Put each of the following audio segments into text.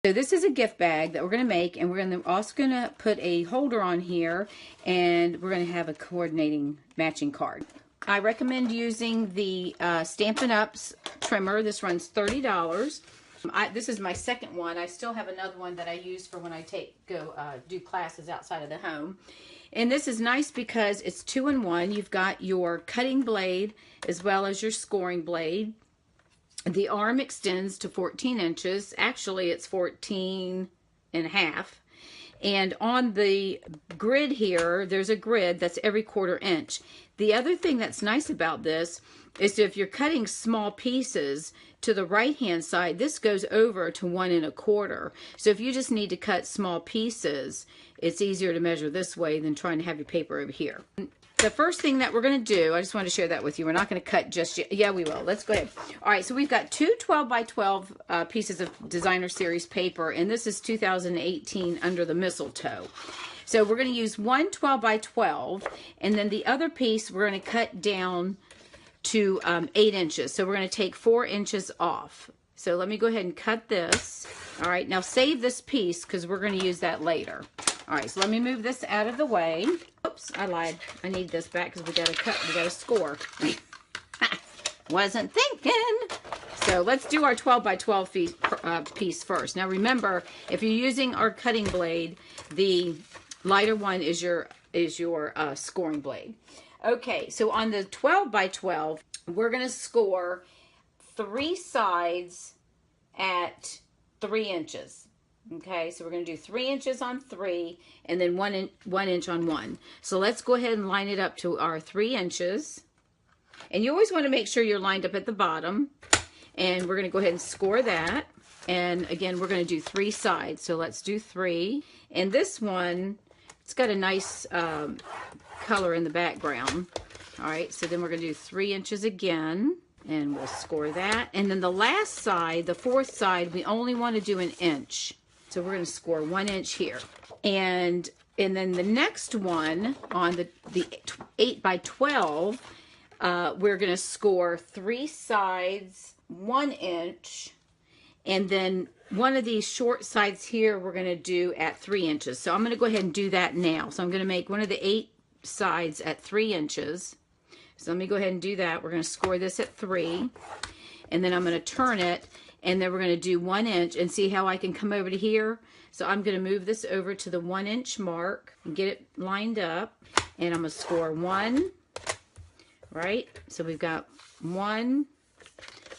So this is a gift bag that we're going to make, and we're also going to put a holder on here, and we're going to have a coordinating matching card. I recommend using the Stampin' Up's trimmer. This runs $30. This is my second one. I still have another one that I use for when I go do classes outside of the home. And this is nice because it's 2-in-1. You've got your cutting blade as well as your scoring blade. The arm extends to 14 inches. Actually, it's 14 and a half. And on the grid here, there's a grid that's every 1/4 inch. The other thing that's nice about this is if you're cutting small pieces to the right-hand side, this goes over to 1 1/4. So if you just need to cut small pieces, it's easier to measure this way than trying to have your paper over here. The first thing that we're going to do, I just want to share that with you. We're not going to cut just yet. Yeah, we will. Let's go ahead. All right, so we've got two 12 by 12 pieces of Designer Series paper, and this is 2018 Under the Mistletoe. So we're going to use one 12 by 12, and then the other piece we're going to cut down to 8 inches. So we're going to take 4 inches off. So let me go ahead and cut this. All right, now save this piece because we're going to use that later. All right, so let me move this out of the way. Oops, I lied. I need this back because we got to cut. We got to score. Wasn't thinking. So let's do our 12 by 12 piece first. Now remember, if you're using our cutting blade, the lighter one is your scoring blade. Okay, so on the 12 by 12, we're going to score 3 sides at 3 inches. Okay, so we're going to do 3 inches on 3 and then 1 inch on 1. So let's go ahead and line it up to our 3 inches. And you always want to make sure you're lined up at the bottom. And we're going to go ahead and score that. And again, we're going to do 3 sides. So let's do 3. And this one, it's got a nice color in the background. All right, so then we're going to do 3 inches again. And we'll score that. And then the last side, the 4th side, we only want to do 1 inch. So we're going to score 1 inch here. And then the next one on the 8 by 12, we're going to score 3 sides, 1 inch. And then one of these short sides here, we're going to do at 3 inches. So I'm going to go ahead and do that now. So I'm going to make one of the 8 sides at 3 inches. So let me go ahead and do that. We're going to score this at 3. And then I'm going to turn it. And then we're going to do 1 inch. And see how I can come over to here? So I'm going to move this over to the 1 inch mark. And get it lined up. And I'm going to score 1. Right? So we've got 1. I'm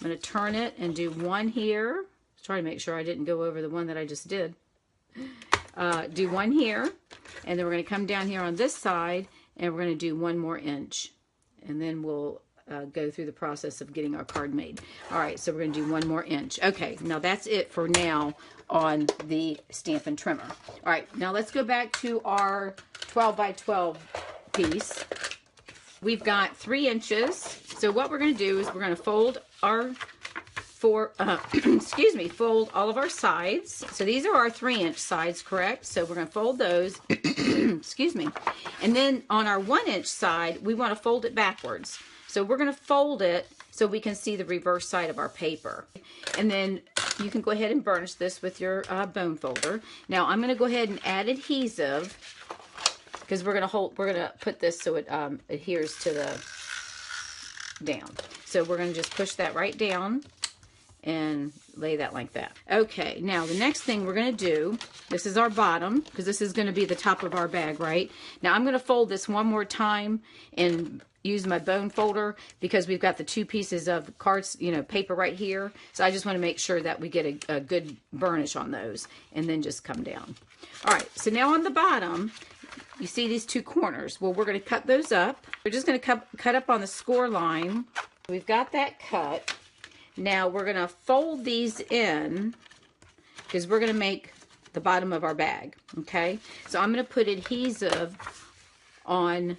going to turn it and do 1 here. Try to make sure I didn't go over the one that I just did. Do 1 here. And then we're going to come down here on this side. And we're going to do 1 more inch. And then we'll go through the process of getting our card made. All right, so we're going to do 1 more inch. Okay, now that's it for now on the Stampin' Trimmer. All right, now let's go back to our 12 by 12 piece. We've got 3 inches. So what we're going to do is we're going to fold our fold all of our sides. So these are our 3 inch sides, correct? So we're going to fold those. Excuse me. And then on our 1 inch side, we want to fold it backwards. So we're going to fold it so we can see the reverse side of our paper. And then you can go ahead and burnish this with your bone folder. Now I'm going to go ahead and add adhesive because we're going to put this so it adheres to the down. So we're going to just push that right down and lay that like that. Okay, now the next thing we're going to do, this is our bottom, because this is going to be the top of our bag, right? Now I'm going to fold this one more time and use my bone folder because we've got the 2 pieces of cards, paper right here. So I just want to make sure that we get a good burnish on those and then just come down. All right, so now on the bottom, you see these 2 corners. Well, we're going to cut those up. We're just going to cut up on the score line. We've got that cut. Now we're going to fold these in because we're going to make the bottom of our bag, okay? So I'm going to put adhesive on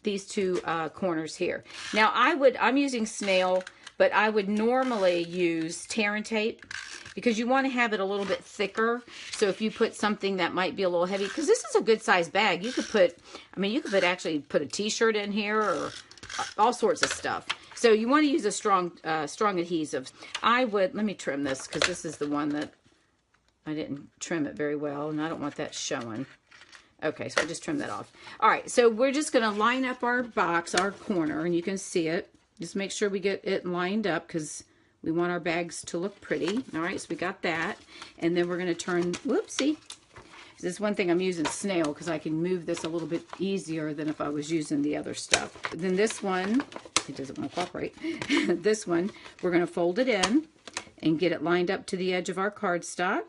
these 2 corners here. Now I'm using snail, but I would normally use tear and tape because you want to have it a little bit thicker. So if you put something that might be a little heavy, because this is a good size bag, you could actually put a t-shirt in here or all sorts of stuff. So you want to use a strong adhesive. Let me trim this because this is the one that I didn't trim it very well, and I don't want that showing. Okay, so I just trim that off. All right, so we're just going to line up our box, our corner, and you can see it. Just make sure we get it lined up because we want our bags to look pretty. All right, so we got that. And then we're going to turn, whoopsie. This is one thing I'm using snail because I can move this a little bit easier than if I was using the other stuff. Then this one, it doesn't want to cooperate. This one, we're going to fold it in and get it lined up to the edge of our cardstock.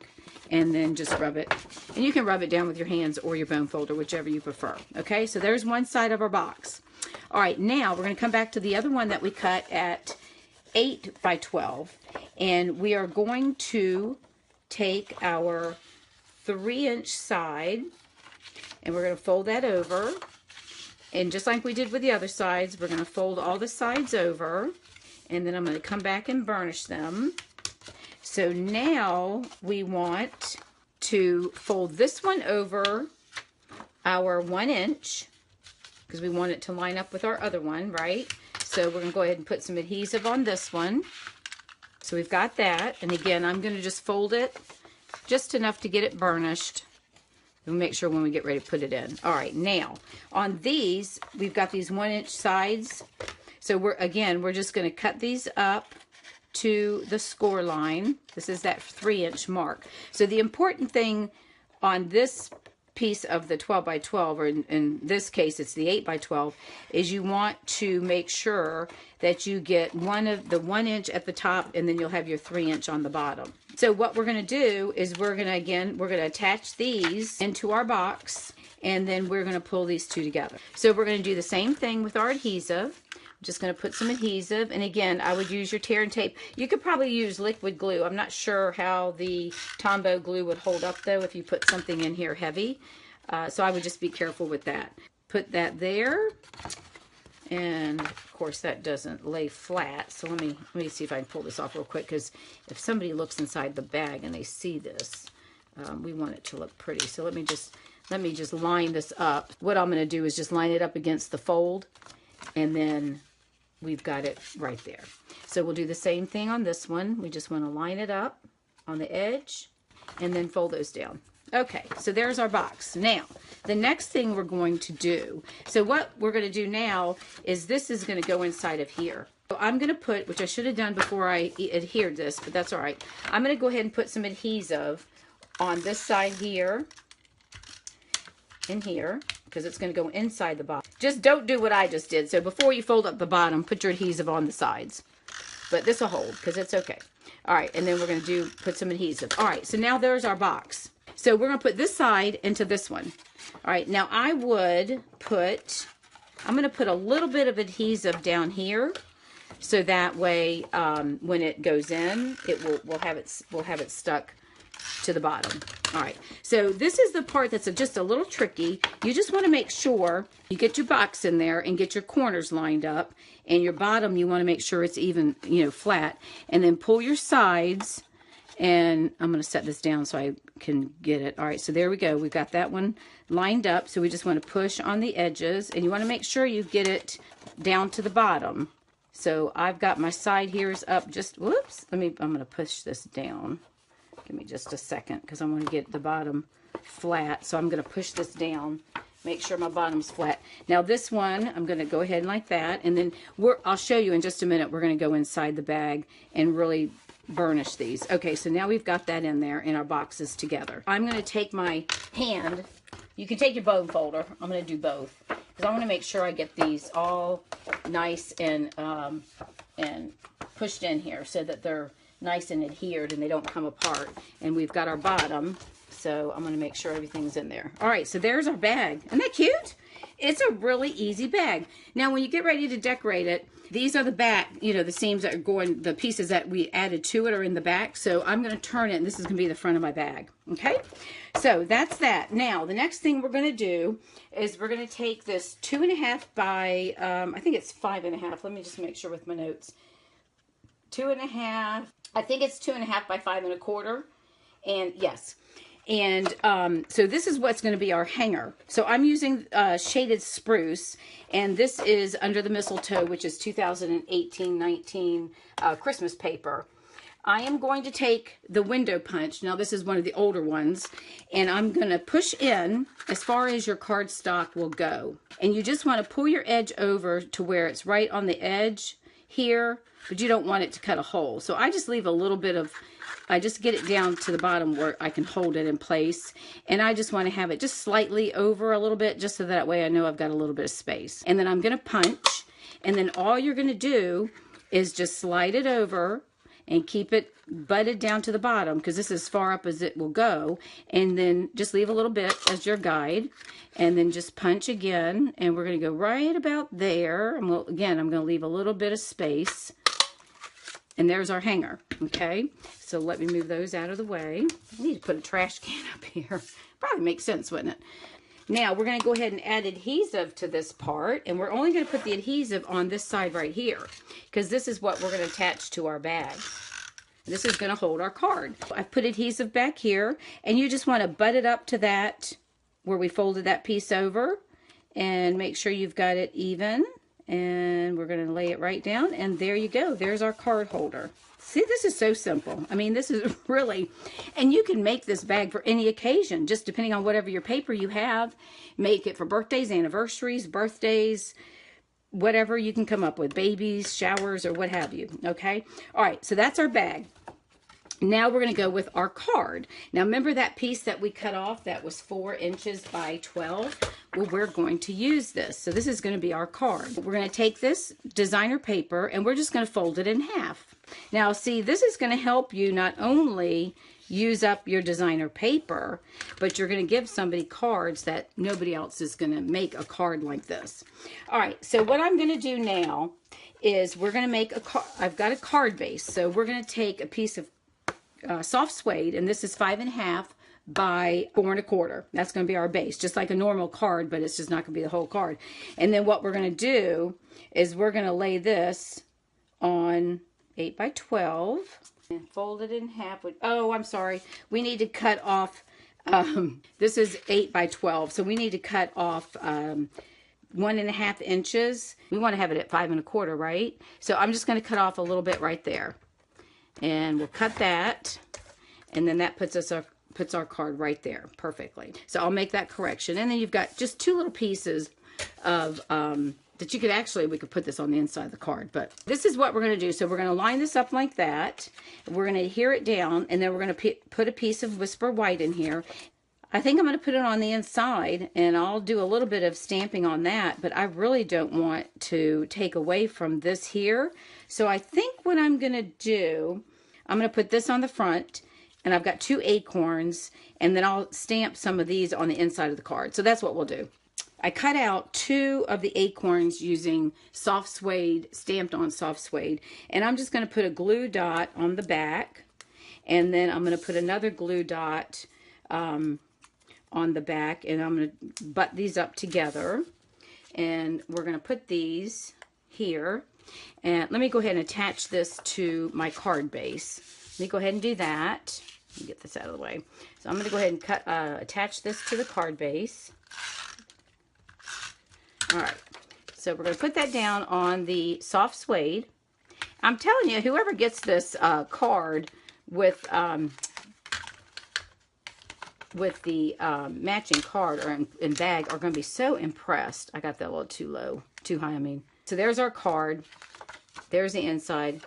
And then just rub it. And you can rub it down with your hands or your bone folder, whichever you prefer. Okay, so there's one side of our box. All right, now we're going to come back to the other one that we cut at 8 by 12. And we are going to take our 3-inch side and we're going to fold that over. And just like we did with the other sides, we're going to fold all the sides over. And then I'm going to come back and burnish them. So now we want to fold this one over our 1 inch because we want it to line up with our other one, right? So we're going to go ahead and put some adhesive on this one. So we've got that. And again, I'm going to just fold it just enough to get it burnished. We'll make sure when we get ready to put it in. All right, now on these, we've got these 1 inch sides. So we're just going to cut these up to the score line. This is that 3-inch mark. So the important thing on this piece of the 12 by 12, or in this case it's the 8 by 12, is you want to make sure that you get one of the 1 inch at the top, and then you'll have your 3-inch on the bottom. So what we're going to do is we're going to attach these into our box, and then we're going to pull these two together. So we're going to do the same thing with our adhesive. Just going to put some adhesive, and again, I would use your tear and tape. You could probably use liquid glue. I'm not sure how the Tombow glue would hold up though if you put something in here heavy. So I would just be careful with that. Put that there, and of course that doesn't lay flat. So let me see if I can pull this off real quick, because if somebody looks inside the bag and they see this, we want it to look pretty. So let me just line this up. What I'm going to do is just line it up against the fold, and then we've got it right there. So we'll do the same thing on this one. We just want to line it up on the edge and then fold those down. Okay, so there's our box. Now, the next thing we're going to do, so what we're going to do now is this is going to go inside of here. So I'm going to put, which I should have done before I adhered this, but that's all right. I'm going to go ahead and put some adhesive on this side here and here, because it's going to go inside the box. Just don't do what I just did. So before you fold up the bottom, put your adhesive on the sides. But this will hold because it's okay. All right, and then we're going to put some adhesive. All right, so now there's our box. So we're going to put this side into this one. All right, now I'm going to put a little bit of adhesive down here, so that way when it goes in, we'll have it stuck to the bottom. All right, so this is the part that's just a little tricky. You just want to make sure you get your box in there and get your corners lined up, and your bottom you want to make sure it's even, flat, and then pull your sides. And I'm going to set this down so I can get it. All right, so there we go. We've got that one lined up. So we just want to push on the edges, and you want to make sure you get it down to the bottom. So I've got my side here is up just, whoops. I'm going to push this down. Give me just a second because I want to get the bottom flat. So I'm going to push this down, make sure my bottom's flat. Now this one, I'm going to go ahead like that. And then I'll show you in just a minute. We're going to go inside the bag and really burnish these. Okay, so now we've got that in there and our boxes together. I'm going to take my hand. You can take your bone folder. I'm going to do both because I want to make sure I get these all nice and pushed in here so that they're nice and adhered and they don't come apart. And we've got our bottom, so I'm going to make sure everything's in there. All right, so there's our bag. Isn't that cute? It's a really easy bag. Now, when you get ready to decorate it, these are the back, the seams that are going, the pieces that we added to it are in the back. So I'm going to turn it, and this is going to be the front of my bag. Okay? So that's that. Now, the next thing we're going to do is we're going to take this 2.5 by, I think it's 5.5. Let me just make sure with my notes. 2.5. I think it's 2.5 by 5.25. And yes. And so this is what's going to be our hanger. So I'm using shaded spruce, and this is Under the Mistletoe, which is 2018-19 Christmas paper. I am going to take the window punch. Now this is one of the older ones, and I'm going to push in as far as your cardstock will go. And you just want to pull your edge over to where it's right on the edge here, but you don't want it to cut a hole. So I just leave a little bit of, I just get it down to the bottom where I can hold it in place. And I just want to have it just slightly over a little bit, just so that way I know I've got a little bit of space. And then I'm going to punch, and then all you're going to do is just slide it over and keep it butted down to the bottom, because this is as far up as it will go. And then just leave a little bit as your guide, and then just punch again. And we're going to go right about there. And again, I'm going to leave a little bit of space. And there's our hanger, okay? So let me move those out of the way. I need to put a trash can up here. Probably makes sense, wouldn't it? Now, we're going to go ahead and add adhesive to this part, and we're only going to put the adhesive on this side right here, because this is what we're going to attach to our bag. This is going to hold our card. I've put adhesive back here, and you just want to butt it up to that where we folded that piece over, and make sure you've got it even, and we're going to lay it right down, and there you go. There's our card holder. See, this is so simple. I mean, this is really, and you can make this bag for any occasion, just depending on whatever your paper you have. Make it for birthdays, anniversaries, birthdays, whatever you can come up with, babies, showers, or what have you, okay? All right, so that's our bag. Now we're going to go with our card. Now remember that piece that we cut off that was 4 inches by 12? Well, we're going to use this. So this is going to be our card. We're going to take this designer paper and we're just going to fold it in half. Now see, this is going to help you not only use up your designer paper, but you're going to give somebody cards that nobody else is going to make a card like this. All right, so what I'm going to do now is we're going to make a card. I've got a card base, so we're going to take a piece of soft suede, and this is 5.5 by 4 1/4. That's going to be our base, just like a normal card, but it's just not going to be the whole card. And then what we're going to do is we're going to lay this on 8 by 12 and fold it in half. Oh, I'm sorry. We need to cut off, this is 8 by 12, so we need to cut off 1.5 inches. We want to have it at 5 1/4, right? So I'm just going to cut off a little bit right there. And we'll cut that, and then that puts our card right there perfectly. So I'll make that correction. And then you've got just 2 little pieces of that you could actually, we could put this on the inside of the card, but this is what we're going to do. So we're going to line this up like that. We're going to adhere it down, and then we're going to put a piece of Whisper White in here. I think I'm going to put it on the inside, and I'll do a little bit of stamping on that, but I really don't want to take away from this here. So I think what I'm going to do, I'm going to put this on the front, and I've got 2 acorns, and then I'll stamp some of these on the inside of the card. So that's what we'll do. I cut out 2 of the acorns using soft suede, stamped on soft suede, and I'm just going to put a glue dot on the back, and then I'm going to put another glue dot on the back, and I'm going to butt these up together, and we're going to put these here. And let me go ahead and attach this to my card base. Let me go ahead and do that. Let me get this out of the way. So I'm going to go ahead and attach this to the card base. All right, so we're going to put that down on the soft suede. I'm telling you, whoever gets this card with the matching card or in bag are going to be so impressed. I got that a little too low, too high, I mean. So there's our card. There's the inside.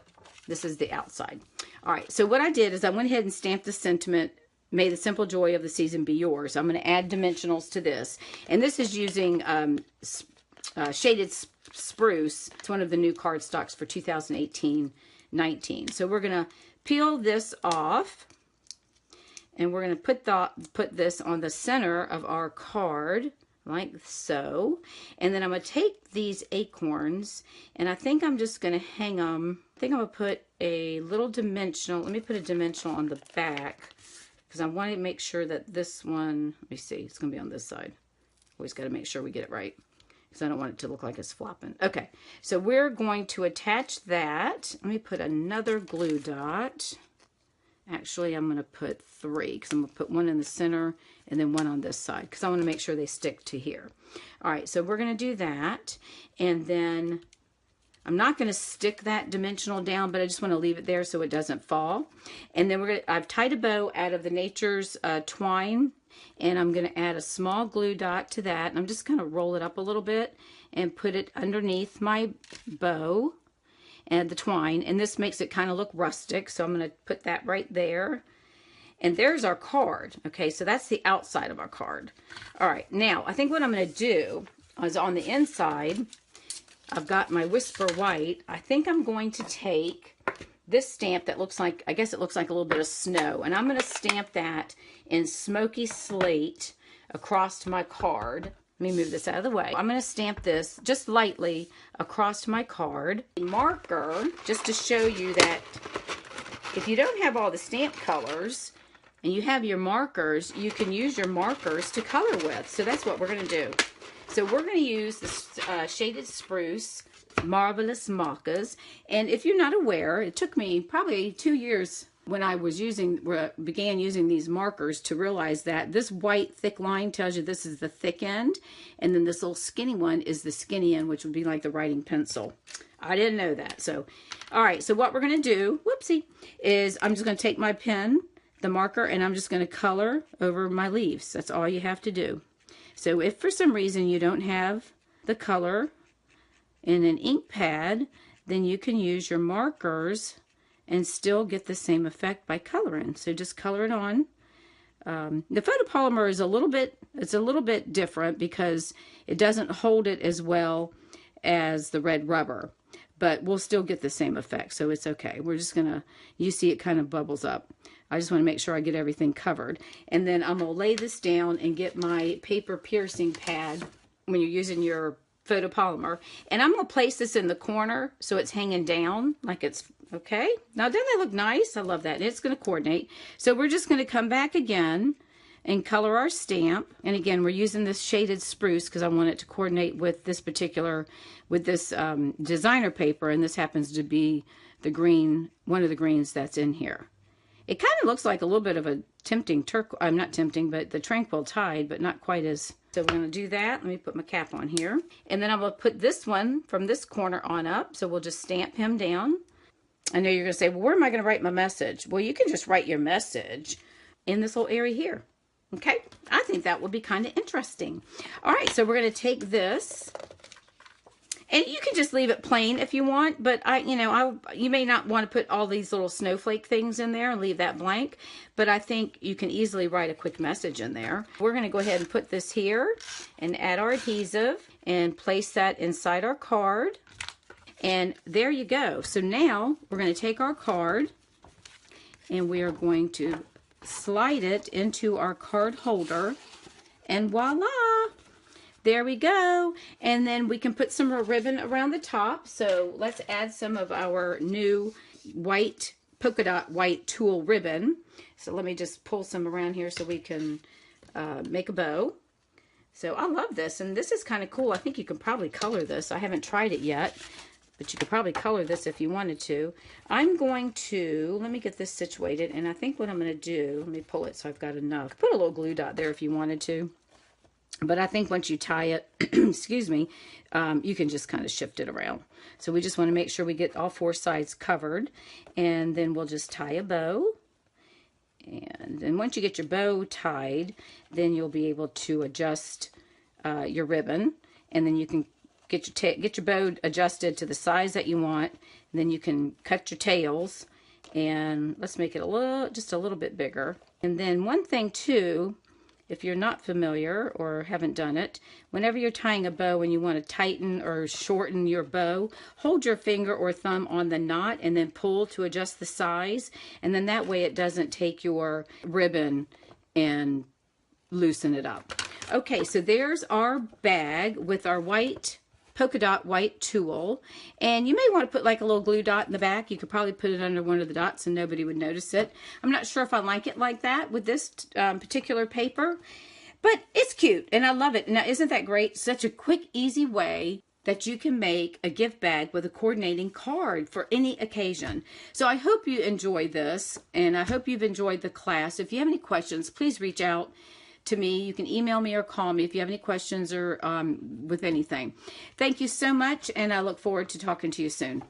This is the outside. All right, so what I did is I went ahead and stamped the sentiment, "May the simple joy of the season be yours." I'm going to add dimensionals to this. And this is using Shaded Spruce. It's one of the new card stocks for 2018-19. So we're going to peel this off. And we're going to put this on the center of our card, like so. And then I'm going to take these acorns, and I think I'm just going to hang them. I think I'm going to put a little dimensional. Let me put a dimensional on the back, because I want to make sure that this one, let me see, it's going to be on this side. Always got to make sure we get it right, because I don't want it to look like it's flopping. Okay, so we're going to attach that. Let me put another glue dot. Actually, I'm going to put 3, because I'm going to put 1 in the center and then 1 on this side, because I want to make sure they stick to here. All right, so we're going to do that. And then I'm not going to stick that dimensional down, but I just want to leave it there so it doesn't fall. And then I've tied a bow out of the Nature's twine, and I'm going to add a small glue dot to that. And I'm just going to roll it up a little bit and put it underneath my bow and the twine. And this makes it kind of look rustic, so I'm going to put that right there. And there's our card. Okay, so that's the outside of our card. All right, now I think what I'm going to do is on the inside, I've got my Whisper White. I think I'm going to take this stamp that looks like, I guess it looks like a little bit of snow, and I'm going to stamp that in Smoky Slate across my card. Let me move this out of the way. I'm going to stamp this just lightly across my card. Marker, just to show you that if you don't have all the stamp colors and you have your markers, you can use your markers to color with. So that's what we're going to do. So we're going to use this Shaded Spruce Marvelous Markers. And if you're not aware, it took me probably 2 years when I was began using these markers to realize that this white thick line tells you this is the thick end, and then this little skinny one is the skinny end, which would be like the writing pencil. I didn't know that. So, all right, so what we're going to do, whoopsie, is I'm just going to take my pen, the marker, and I'm just going to color over my leaves. That's all you have to do. So if for some reason you don't have the color in an ink pad, then you can use your markers and still get the same effect by coloring. So just color it on. The photopolymer is a little bit different because it doesn't hold it as well as the red rubber, but we'll still get the same effect, so it's okay. We're just gonna, you see it kind of bubbles up. I just want to make sure I get everything covered. And then I'm gonna lay this down and get my paper piercing pad when you're using your photopolymer. And I'm gonna place this in the corner so it's hanging down like it's, okay. Now doesn't that look nice? I love that. And it's gonna coordinate. So we're just gonna come back again and color our stamp. And again, we're using this Shaded Spruce because I want it to coordinate with this particular, with this designer paper, and this happens to be the green, one of the greens that's in here. It kind of looks like a little bit of a tempting not tempting, but the Tranquil Tide, but not quite as. So we're going to do that. Let me put my cap on here. And then I'm going to put this one from this corner on up. So we'll just stamp him down. I know you're going to say, well, where am I going to write my message? Well, you can just write your message in this little area here. Okay, I think that would be kind of interesting. All right, so we're going to take this, and you can just leave it plain if you want, but you may not want to put all these little snowflake things in there and leave that blank, but I think you can easily write a quick message in there. We're going to go ahead and put this here and add our adhesive and place that inside our card, and there you go. So now we're going to take our card and we are going to slide it into our card holder, and voila, there we go. And then we can put some more ribbon around the top. So let's add some of our new white polka dot white tulle ribbon. So let me just pull some around here so we can make a bow. So I love this, and this is kind of cool. I think you can probably color this. I haven't tried it yet, but you could probably color this if you wanted to. I'm going to, let me get this situated, and I think what I'm going to do, let me pull it so I've got enough. Put a little glue dot there if you wanted to. But I think once you tie it, excuse me, you can just kind of shift it around. So we just want to make sure we get all four sides covered, and then we'll just tie a bow. And then once you get your bow tied, then you'll be able to adjust your ribbon, and then you can get your bow adjusted to the size that you want. And then you can cut your tails, and let's make it just a little bit bigger. And then one thing too, if you're not familiar or haven't done it, whenever you're tying a bow and you want to tighten or shorten your bow, hold your finger or thumb on the knot and then pull to adjust the size. And then that way it doesn't take your ribbon and loosen it up. Okay, so there's our bag with our white polka dot white tulle, and you may want to put like a little glue dot in the back. You could probably put it under one of the dots and nobody would notice it. I'm not sure if I like it like that with this particular paper, but it's cute and I love it. Now, isn't that great? Such a quick, easy way that you can make a gift bag with a coordinating card for any occasion. So I hope you enjoyed this, and I hope you've enjoyed the class. If you have any questions, please reach out to me. You can email me or call me if you have any questions or with anything. Thank you so much, and I look forward to talking to you soon.